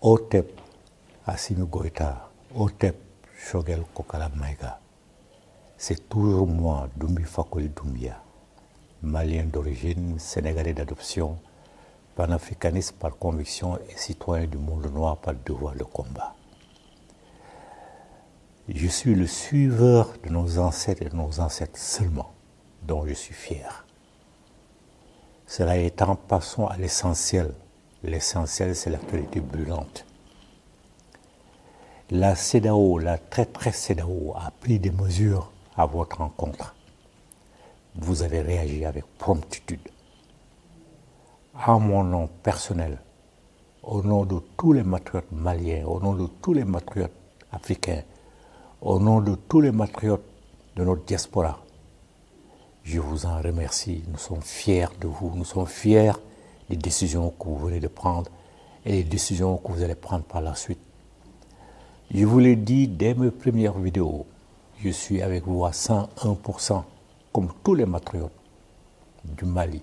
Otep Assimi Goïta, Otep Choguel Kokala Maïga. C'est toujours moi, Doumbi Fakoli Doumbia, malien d'origine, sénégalais d'adoption, panafricaniste par conviction et citoyen du monde noir par devoir de combat. Je suis le suiveur de nos ancêtres et de nos ancêtres seulement, dont je suis fier. Cela étant, passons à l'essentiel. L'essentiel, c'est l'actualité brûlante. La CEDEAO, la traîtresse CEDEAO, a pris des mesures à votre encontre. Vous avez réagi avec promptitude. À mon nom personnel, au nom de tous les patriotes maliens, au nom de tous les patriotes africains, au nom de tous les patriotes de notre diaspora, je vous en remercie. Nous sommes fiers de vous. Nous sommes fiers des décisions que vous venez de prendre et des décisions que vous allez prendre par la suite. Je vous l'ai dit dès mes premières vidéos, je suis avec vous à 101%, comme tous les patriotes du Mali,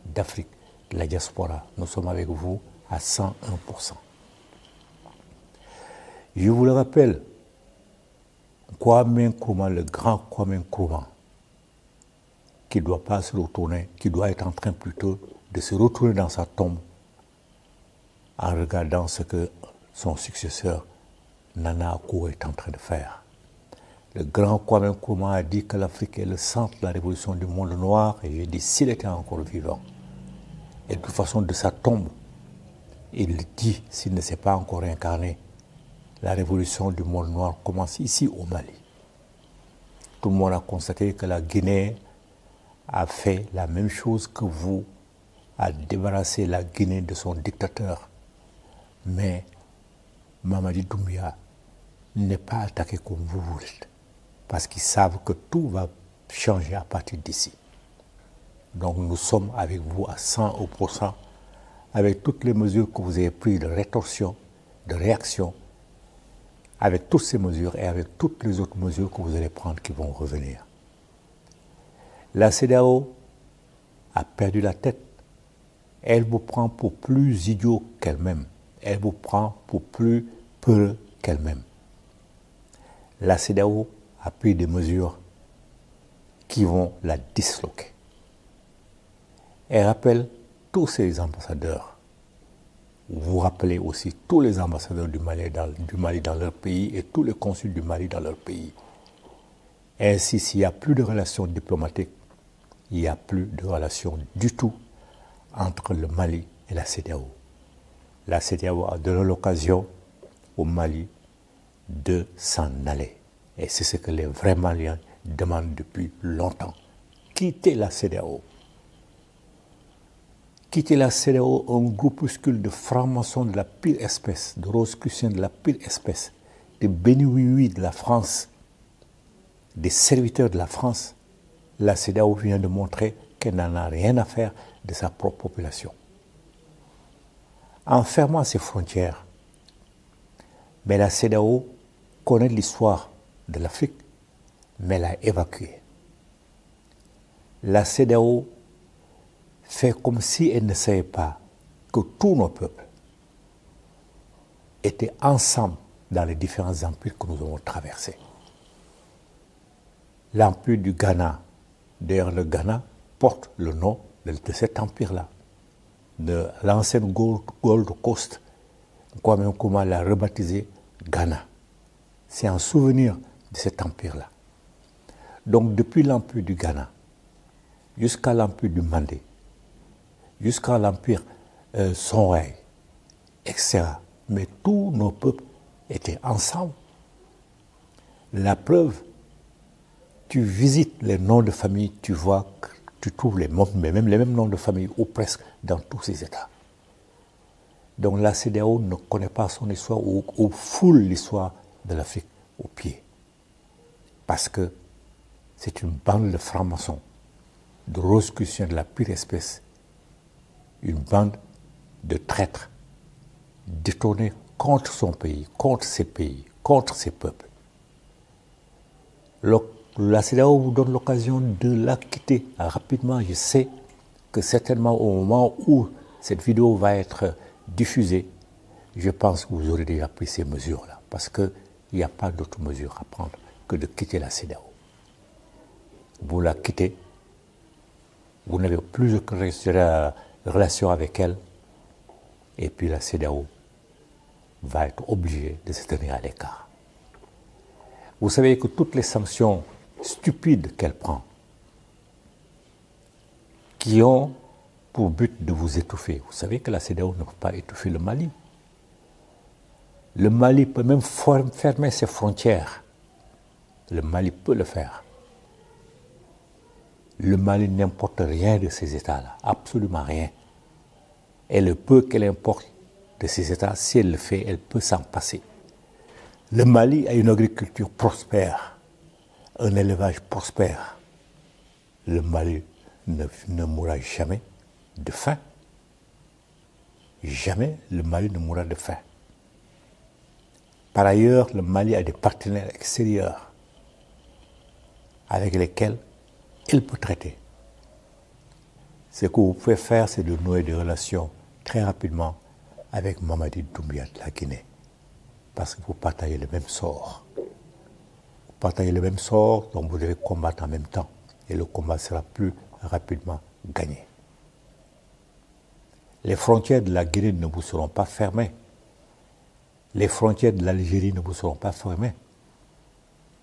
d'Afrique, de la diaspora. Nous sommes avec vous à 101%. Je vous le rappelle, Kwame Nkrumah, le grand Kwame Nkrumah, qui ne doit pas se retourner, qui doit être en train plutôt de se retourner dans sa tombe en regardant ce que son successeur, Nana Akufo, est en train de faire. Le grand Kwame Nkrumah a dit que l'Afrique est le centre de la révolution du monde noir, et j'ai dit s'il était encore vivant. Et de toute façon, de sa tombe, il dit, s'il ne s'est pas encore incarné, la révolution du monde noir commence ici au Mali. Tout le monde a constaté que la Guinée a fait la même chose que vous, a débarrassé la Guinée de son dictateur. Mais Mamadi Doumbia n'est pas attaqué comme vous voulez, parce qu'ils savent que tout va changer à partir d'ici. Donc nous sommes avec vous à 100%, avec toutes les mesures que vous avez prises de rétorsion, de réaction, avec toutes ces mesures et avec toutes les autres mesures que vous allez prendre qui vont revenir. La CEDEAO a perdu la tête. Elle vous prend pour plus idiot qu'elle-même. Elle vous prend pour plus peureux qu'elle-même. La CEDEAO a pris des mesures qui vont la disloquer. Elle rappelle tous ses ambassadeurs. Vous rappelez aussi tous les ambassadeurs du Mali dans leur pays et tous les consuls du Mali dans leur pays. Ainsi, s'il n'y a plus de relations diplomatiques, il n'y a plus de relations du tout entre le Mali et la CEDEAO. La CEDEAO a donné l'occasion au Mali de s'en aller. Et c'est ce que les vrais Maliens demandent depuis longtemps. Quittez la CEDEAO. Quittez la CEDEAO, un groupuscule de francs-maçons de la pire espèce, de rosicruciens de la pire espèce, de béni-oui-oui de la France, des serviteurs de la France. La CEDEAO vient de montrer qu'elle n'en a rien à faire de sa propre population. En fermant ses frontières, mais la CEDEAO connaît l'histoire de l'Afrique, mais l'a évacuée. La CEDEAO fait comme si elle ne savait pas que tous nos peuples étaient ensemble dans les différents empires que nous avons traversés. L'empire du Ghana, d'ailleurs le Ghana porte le nom de cet empire-là, de l'ancienne Gold Coast. Kwame Nkrumah l'a rebaptisé Ghana. C'est en souvenir de cet empire-là. Donc depuis l'empire du Ghana jusqu'à l'empire du Mandé, jusqu'à l'empire Songhai, etc. Mais tous nos peuples étaient ensemble. La preuve, tu visites les noms de famille, tu vois que tu trouves les mêmes noms de famille, ou presque, dans tous ces États. Donc la CEDEAO ne connaît pas son histoire ou foule l'histoire de l'Afrique au pied. Parce que c'est une bande de francs-maçons, de rosicruciens de la pire espèce, une bande de traîtres détournés contre son pays, contre ses pays, contre ses peuples. La CEDEAO vous donne l'occasion de la quitter rapidement. Je sais que certainement au moment où cette vidéo va être diffusée, je pense que vous aurez déjà pris ces mesures-là, parce qu'il n'y a pas d'autre mesure à prendre que de quitter la CEDEAO. Vous la quittez, vous n'avez plus de relation avec elle, et puis la CEDEAO va être obligée de se tenir à l'écart. Vous savez que toutes les sanctions stupides qu'elle prend, qui ont pour but de vous étouffer, vous savez que la CEDEAO ne peut pas étouffer le Mali. Le Mali peut même fermer ses frontières. Le Mali peut le faire. Le Mali n'importe rien de ces États-là, absolument rien. Et le peu qu'elle importe de ces États, si elle le fait, elle peut s'en passer. Le Mali a une agriculture prospère, un élevage prospère. Le Mali ne mourra jamais de faim. Jamais le Mali ne mourra de faim. Par ailleurs, le Mali a des partenaires extérieurs avec lesquels il peut traiter. Ce que vous pouvez faire, c'est de nouer des relations très rapidement avec Mamadi Doumbouya de la Guinée. Parce que vous partagez le même sort. Vous partagez le même sort, donc vous devez combattre en même temps. Et le combat sera plus rapidement gagné. Les frontières de la Guinée ne vous seront pas fermées. Les frontières de l'Algérie ne vous seront pas fermées.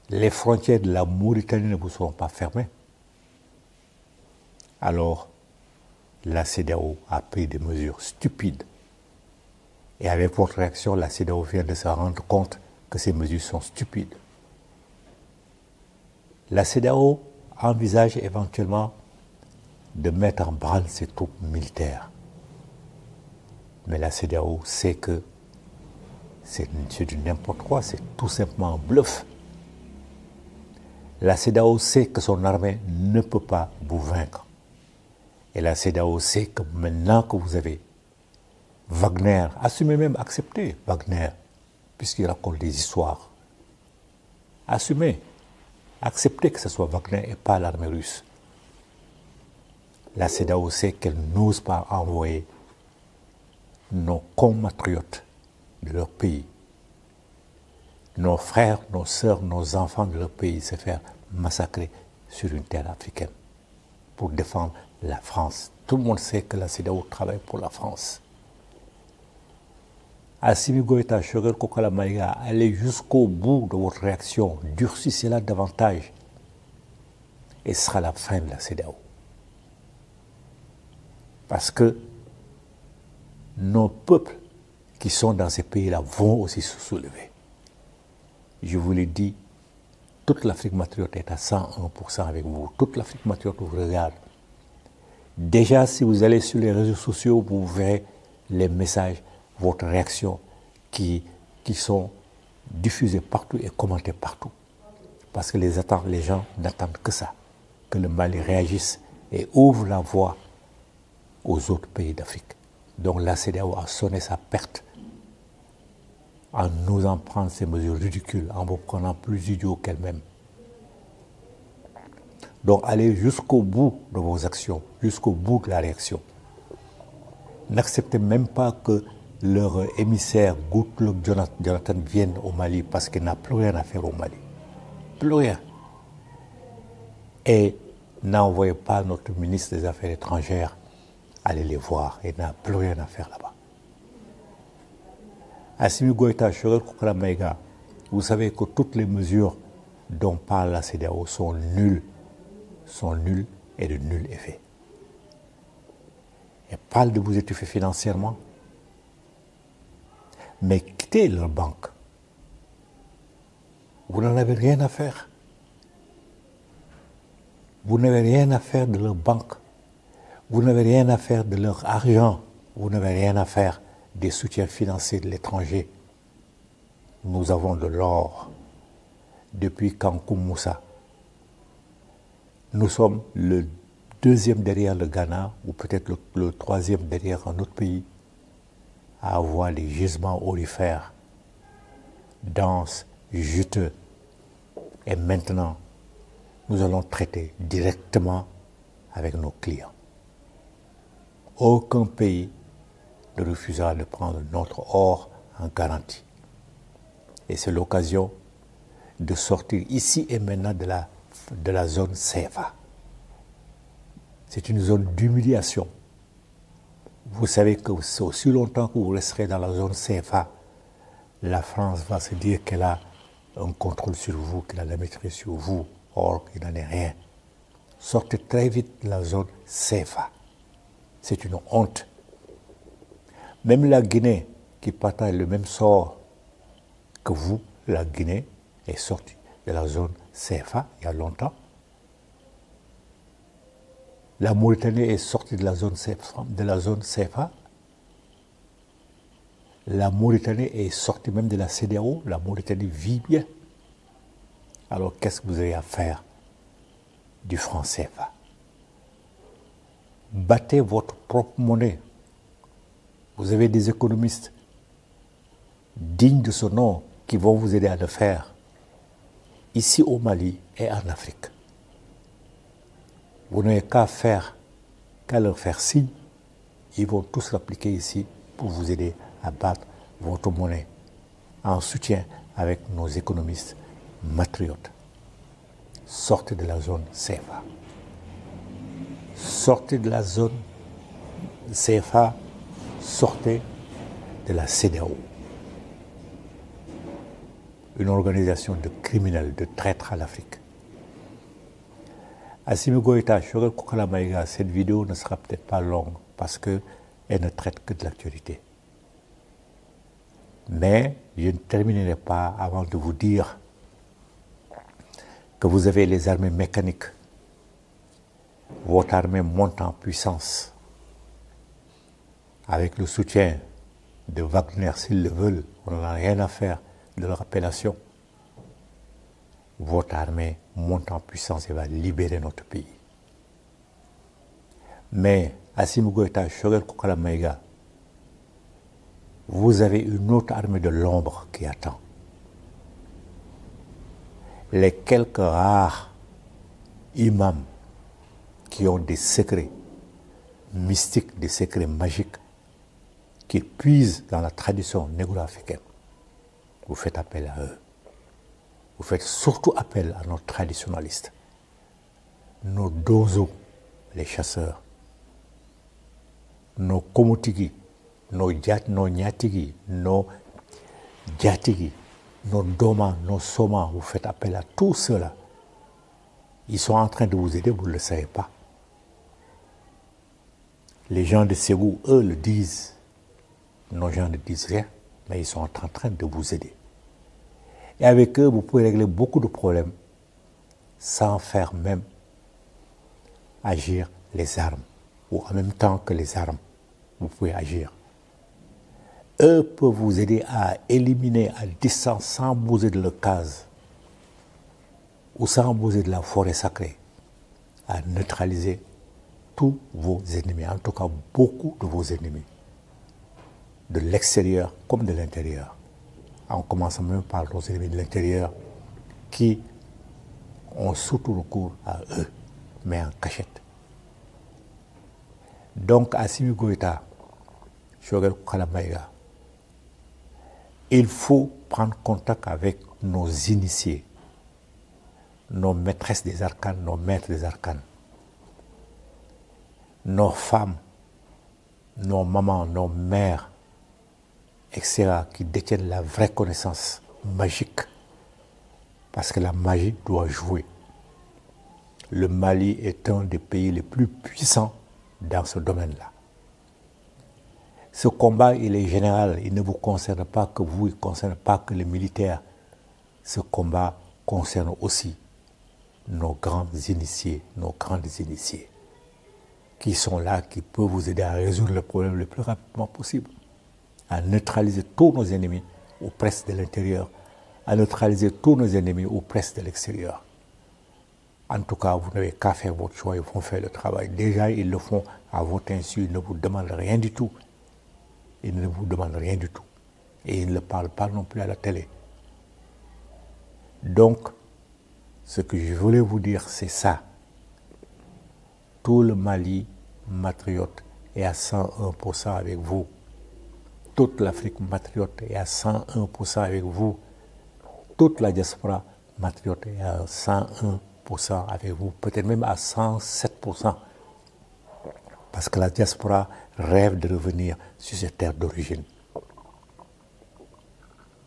Les frontières de la Mauritanie ne vous seront pas fermées. Alors, la CEDEAO a pris des mesures stupides. Et avec votre réaction, la CEDEAO vient de se rendre compte que ces mesures sont stupides. La CEDEAO envisage éventuellement de mettre en branle ses troupes militaires. Mais la CEDEAO sait que c'est du n'importe quoi, c'est tout simplement un bluff. La CEDEAO sait que son armée ne peut pas vous vaincre. Et la CEDEAO sait que maintenant que vous avez Wagner, assumez même, acceptez Wagner, puisqu'il raconte des histoires. Assumez, acceptez que ce soit Wagner et pas l'armée russe. La CEDEAO sait qu'elle n'ose pas envoyer nos compatriotes de leur pays, nos frères, nos sœurs, nos enfants de leur pays se faire massacrer sur une terre africaine pour défendre la France. Tout le monde sait que la CEDEAO travaille pour la France. Assimi Goïta, Choguel Kokala Maïga, allez jusqu'au bout de votre réaction, durcissez-la davantage et ce sera la fin de la CEDEAO. Parce que nos peuples qui sont dans ces pays-là vont aussi se soulever. Je vous l'ai dit, toute l'Afrique matriote est à 101% avec vous. Toute l'Afrique matriote vous regarde. Déjà, si vous allez sur les réseaux sociaux, vous verrez les messages, votre réaction qui sont diffusés partout et commentés partout. Parce que les gens n'attendent que ça, que le Mali réagisse et ouvre la voie aux autres pays d'Afrique. Donc la CEDEAO a sonné sa perte en osant prendre ces mesures ridicules, en vous prenant plus idiot qu'elle-même. Donc allez jusqu'au bout de vos actions, jusqu'au bout de la réaction. N'acceptez même pas que leur émissaire Goodluck Jonathan vienne au Mali parce qu'il n'a plus rien à faire au Mali. Plus rien. Et n'envoyez pas notre ministre des Affaires étrangères aller les voir. Il n'a plus rien à faire là-bas. Assimi Goïta, Choguel Kokala Maïga, vous savez que toutes les mesures dont parle la CEDEAO sont nulles et de nul effet. Elle parle de vous étouffer financièrement, mais quittez leur banque. Vous n'en avez rien à faire. Vous n'avez rien à faire de leur banque. Vous n'avez rien à faire de leur argent. Vous n'avez rien à faire des soutiens financiers de l'étranger. Nous avons de l'or depuis Kankoum Moussa. Nous sommes le deuxième derrière le Ghana, ou peut-être le troisième derrière un autre pays, à avoir des gisements aurifères, denses, juteux. Et maintenant, nous allons traiter directement avec nos clients. Aucun pays ne refusera de prendre notre or en garantie. Et c'est l'occasion de sortir ici et maintenant de la zone CFA. C'est une zone d'humiliation. Vous savez que c'est aussi longtemps que vous resterez dans la zone CFA, la France va se dire qu'elle a un contrôle sur vous, qu'elle a la maîtrise sur vous. Or, il n'en est rien. Sortez très vite de la zone CFA. C'est une honte. Même la Guinée, qui partage le même sort que vous, la Guinée est sortie de la zone CFA il y a longtemps. La Mauritanie est sortie de la zone CFA. La Mauritanie est sortie même de la CEDEAO. La Mauritanie vit bien. Alors qu'est-ce que vous avez à faire du franc CFA? Battez votre propre monnaie. Vous avez des économistes dignes de ce nom qui vont vous aider à le faire, ici au Mali et en Afrique. Vous n'avez qu'à leur faire signe, ils vont tous l'appliquer ici pour vous aider à battre votre monnaie en soutien avec nos économistes matriotes. Sortez de la zone CFA. Sortez de la zone CFA, sortez de la CEDEAO. Une organisation de criminels, de traîtres à l'Afrique. Assimi Goïta, Choguel Kokala Maïga, cette vidéo ne sera peut-être pas longue parce qu'elle ne traite que de l'actualité. Mais je ne terminerai pas avant de vous dire que vous avez les armées mécaniques. Votre armée monte en puissance avec le soutien de Wagner s'ils le veulent. On n'en a rien à faire de leur appellation. Votre armée monte en puissance et va libérer notre pays. Mais, Assimi Goïta, Choguel Kokala Maïga, vous avez une autre armée de l'ombre qui attend. Les quelques rares imams qui ont des secrets mystiques, des secrets magiques, qui puisent dans la tradition négro-africaine, vous faites appel à eux. Vous faites surtout appel à nos traditionalistes, nos dozo, les chasseurs, nos komotigi, nos nyatigi, nos djatigi, nos doma, nos soma. Vous faites appel à tous ceux-là. Ils sont en train de vous aider, vous ne le savez pas. Les gens de Ségou, eux, le disent. Nos gens ne disent rien, mais ils sont en train de vous aider. Et avec eux, vous pouvez régler beaucoup de problèmes sans faire même agir les armes. Ou en même temps que les armes, vous pouvez agir. Eux peuvent vous aider à éliminer à distance, sans bouger de leur case, ou sans bouger de la forêt sacrée, à neutraliser tous vos ennemis, en tout cas beaucoup de vos ennemis, de l'extérieur comme de l'intérieur. En commençant même par nos ennemis de l'intérieur qui ont surtout recours à eux, mais en cachette. Donc, Assimi Goïta, Choguel Kokala Maïga, il faut prendre contact avec nos initiés, nos maîtresses des arcanes, nos maîtres des arcanes, nos femmes, nos mamans, nos mères, etc., qui détiennent la vraie connaissance magique. Parce que la magie doit jouer. Le Mali est un des pays les plus puissants dans ce domaine-là. Ce combat, il est général, il ne vous concerne pas que vous, il ne concerne pas que les militaires. Ce combat concerne aussi nos grands initiés, nos grandes initiés, qui sont là, qui peuvent vous aider à résoudre le problème le plus rapidement possible, à neutraliser tous nos ennemis ou presque de l'intérieur, à neutraliser tous nos ennemis ou presque de l'extérieur. En tout cas, vous n'avez qu'à faire votre choix, ils vont faire le travail. Déjà, ils le font à votre insu, ils ne vous demandent rien du tout. Ils ne vous demandent rien du tout. Et ils ne parlent pas non plus à la télé. Donc, ce que je voulais vous dire, c'est ça. Tout le Mali matriote est à 101% avec vous. toute l'Afrique patriote est à 101% avec vous. Toute la diaspora patriote est à 101% avec vous, peut-être même à 107%. Parce que la diaspora rêve de revenir sur ses terres d'origine.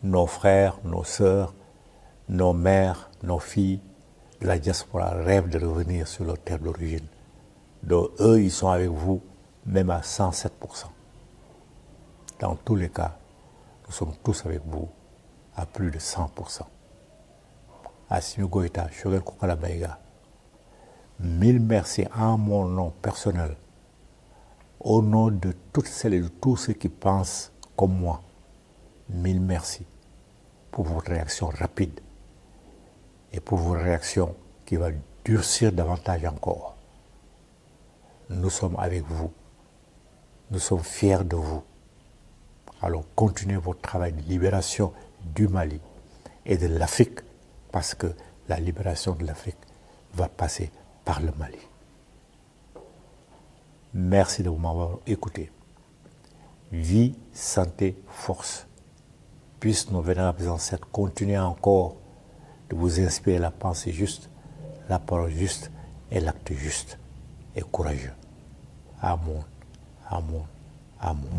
Nos frères, nos sœurs, nos mères, nos filles de la diaspora rêvent de revenir sur leur terre d'origine. Donc eux, ils sont avec vous, même à 107%. Dans tous les cas, nous sommes tous avec vous à plus de 100%. Assimi Goïta, Choguel Koukala Baïga, mille merci en mon nom personnel, au nom de toutes celles et de tous ceux qui pensent comme moi. Mille merci pour votre réaction rapide et pour vos réactions qui vont durcir davantage encore. Nous sommes avec vous. Nous sommes fiers de vous. Alors continuez votre travail de libération du Mali et de l'Afrique, parce que la libération de l'Afrique va passer par le Mali. Merci de m'avoir écouté. Vie, santé, force. Puissent nos vénérables ancêtres continuer encore de vous inspirer la pensée juste, la parole juste et l'acte juste et courageux. Amour, amour, amour.